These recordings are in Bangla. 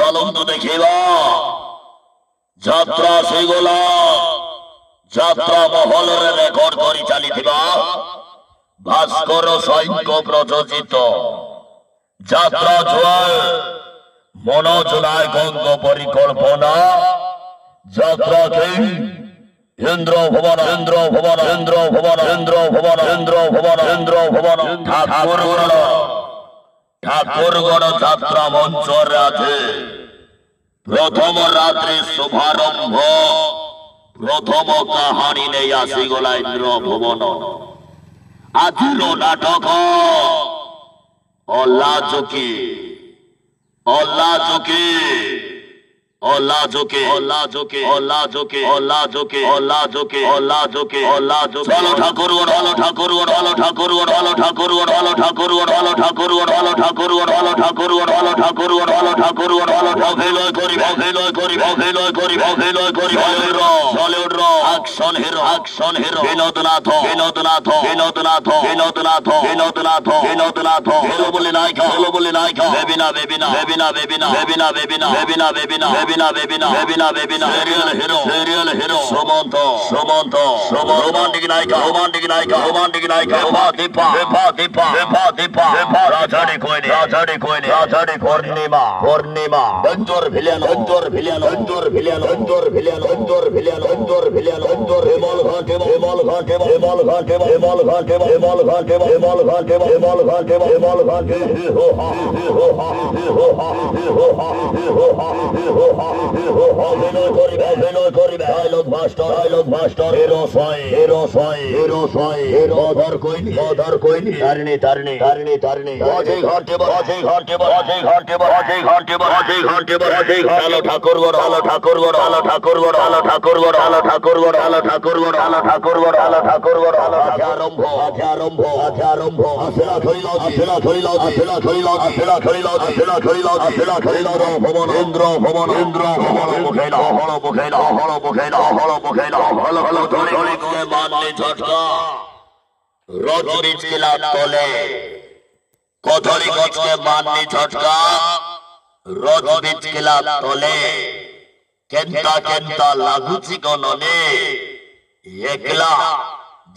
চলন্তু দেখিবা যাত্রা সেগুলা যাত্রা মহলরে রেকর্ড করে চালিথিবা ভাস্কর সৈক্য প্রযোজিত যাত্রা জোয়ার মনোজ নায়কঙ্গ পরিকল্পনা যাত্রা কিং ইন্দ্র ভবন ইন্দ্র ভবন ইন্দ্র ভবন ইন্দ্র ভবন ইন্দ্র ভবন ইন্দ্র ভবন ঠাকুরগড় যাত্রা মঞ্চরে আছে প্রথম রাত্রি শুভারম্ভ প্রথম কাহানি নেই আসিগলা ইন্দ্র ভবন আজির নাটক অলাজকি অলাজকি অলাজকে অলাজকে অলাজকে অলাজকে অলাজকে অলাজকে অলাজকে হলো ঠাকুরগড় হলো ঠাকুরগড় হলো ঠাকুরগড় হলো ঠাকুরগড় হলো ঠাকুরগড় হলো ঠাকুরগড় হলো ঠাকুরগড় হলো ঠাকুরগড় হলো ঠাকুরগড় হলো ঠাকুরগড় হলো অভিনয় করি অভিনয় করি অভিনয় করি অভিনয় করি বলিউড অ্যাকশন হিরো বিনোদনাথ বিনোদনাথ বিনোদনাথ বিনোদনাথ বিনোদনাথ বিনোদনাথ হলো বলে নায়িকা হলো বলে নায়িকা বেবিনা বেবিনা বেবিনা বেবিনা বেবিনা বেবিনা বেবিনা বেবিনা বেবিনা বেবিনা বেবিনা বেবিনা serial hero Sumanta Sumanta romantic নায়িকা রোমান্টিক নায়িকা রোমান্টিক নায়িকা দীপা দীপা দীপা দীপা দীপা দীপা রাজাড়ি কোইনি রাজাড়ি কোইনি রাজাড়ি পূর্ণিমা পূর্ণিমা দঞ্জর ভিলিয়ান দঞ্জর ভিলিয়ান দঞ্জর ভিলিয়ান দঞ্জর ভিলিয়ান দঞ্জর ভিলিয়ান দঞ্জর ভিলিয়ান দঞ্জর হেমল ঘাটে হেমল ঘাটে হেমল ঘাটে হেমল ঘাটে হেমল ঘাটে হেমল ঘাটে হেমল ঘাটে হেমল ঘাটে হো হা হো হা হো হা হো হা হো হা হো অভিনয় করিবে অভিনয় করিবে ডায়লগ মাস্টার হিরো ছয় হিরো ছয় হিরো ছয় হিরো ধর কইনি ধর কইনি তারিণী তারিণী তারিণী তারিণী অজয় ঘাটে অজয় ঘাটে অজয় ঘাটে অজয় ঘাটে অজয় ঘাটে অজয় ঘাটে হলো ঠাকুরগড় হলো ঠাকুরগড় হলো ঠাকুরগড় হলো ঠাকুরগড় হলো ঠাকুরগড় হলো ঠাকুরগড় হলো ঠাকুরগড় হলো ঠাকুরগড় হলো আরম্ভ আরম্ভ আরম্ভ আসলা খলিল আসলা খলিল আসলা খলিল আসলা খলিল আসলা খলিল আসলা খলিল ভবন ইন্দ্র ভবন ইন্দ্র ভবন মুখেলা হলো মুখেলা হলো মুখেলা হলো মুখেলা হলো হলো ধরে ধরে করে মারলে ঝটকা রোজ বীজ কিলা তলে কদলি গছকে মারলি ঝটকা রোজ বীজ কিলা তলে কেন্তা কেন্তা লাগুছি গননে একলা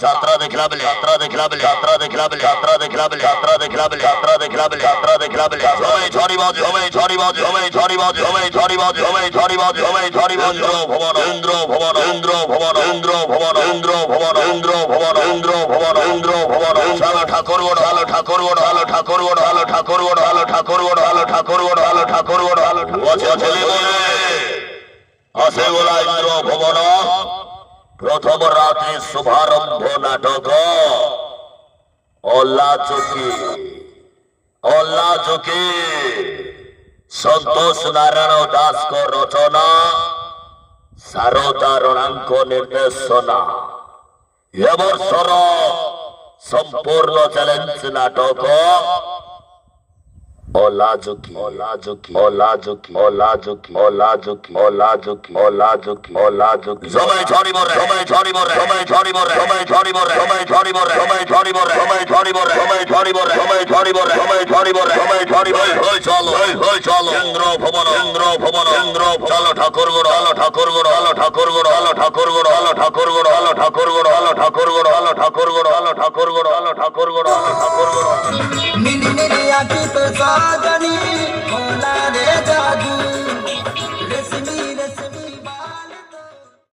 যাত্রা দেখলা বলে যাত্রা দেখলা বলে যাত্রা দেখলা বলে যাত্রা দেখলা বলে যাত্রা দেখলা বলে যাত্রা দেখলা বলে যাত্রা দেখলা বলে সবাই ঝড়ি বাজে সবাই ঝড়ি বাজে সবাই ঝড়ি বাজে সবাই ঝড়ি বাজে সবাই ঝড়ি বাজে সবাই ঝড়ি বাজে ইন্দ্র ভবন ইন্দ্র ভবন ইন্দ্র ভবন ইন্দ্র ভবন ইন্দ্র ভবন ইন্দ্র ভবন ইন্দ্র ভবন হলো ঠাকুরগড় হলো ঠাকুরগড় হলো ঠাকুরগড় হলো ঠাকুরগড় হলো ঠাকুরগড় হলো ঠাকুরগড় হলো ঠাকুরগড় হলো ছেলে বলে আসে গোলা ইন্দ্র ভবন প্রথম রাত্রি শুভারম্ভ নাটক অলাজকি অলাজকি সন্তোষ নারায়ণ দাসଙ୍କ রচনা সারদা রণাঙ্ক ନିର୍ଦ୍ଦେଶନା এ বর্ষর সম্পূর্ণ চ্যালেঞ্জ নাটক অলাজকি অলাজকি অলাজকি অলাজকি অলাজকি অলাজকি অলাজকি অলাজকি সবাই ঝড়ি মরে সবাই ঝড়ি মরে সবাই ঝড়ি মরে সবাই ঝড়ি মরে সবাই ঝড়ি মরে সবাই ঝড়ি মরে সবাই ঝড়ি মরে সবাই ঝড়ি মরে সবাই ঝড়ি মরে সবাই ঝড়ি মরে সবাই ঝড়ি মরে হই চলো হই চলো ইন্দ্র ভবন ইন্দ্র ভবন ইন্দ্র চলো ঠাকুরগড় হলো ঠাকুরগড় হলো ঠাকুরগড় হলো ঠাকুরগড় হলো ঠাকুরগড় হলো ঠাকুরগড় হলো ঠাকুরগড় হলো ঠাকুরগড় হলো ঠাকুরগড় হলো ঠাকুরগড় হলো ঠাকুরগড় নীল নীল আঁখি पे साजनी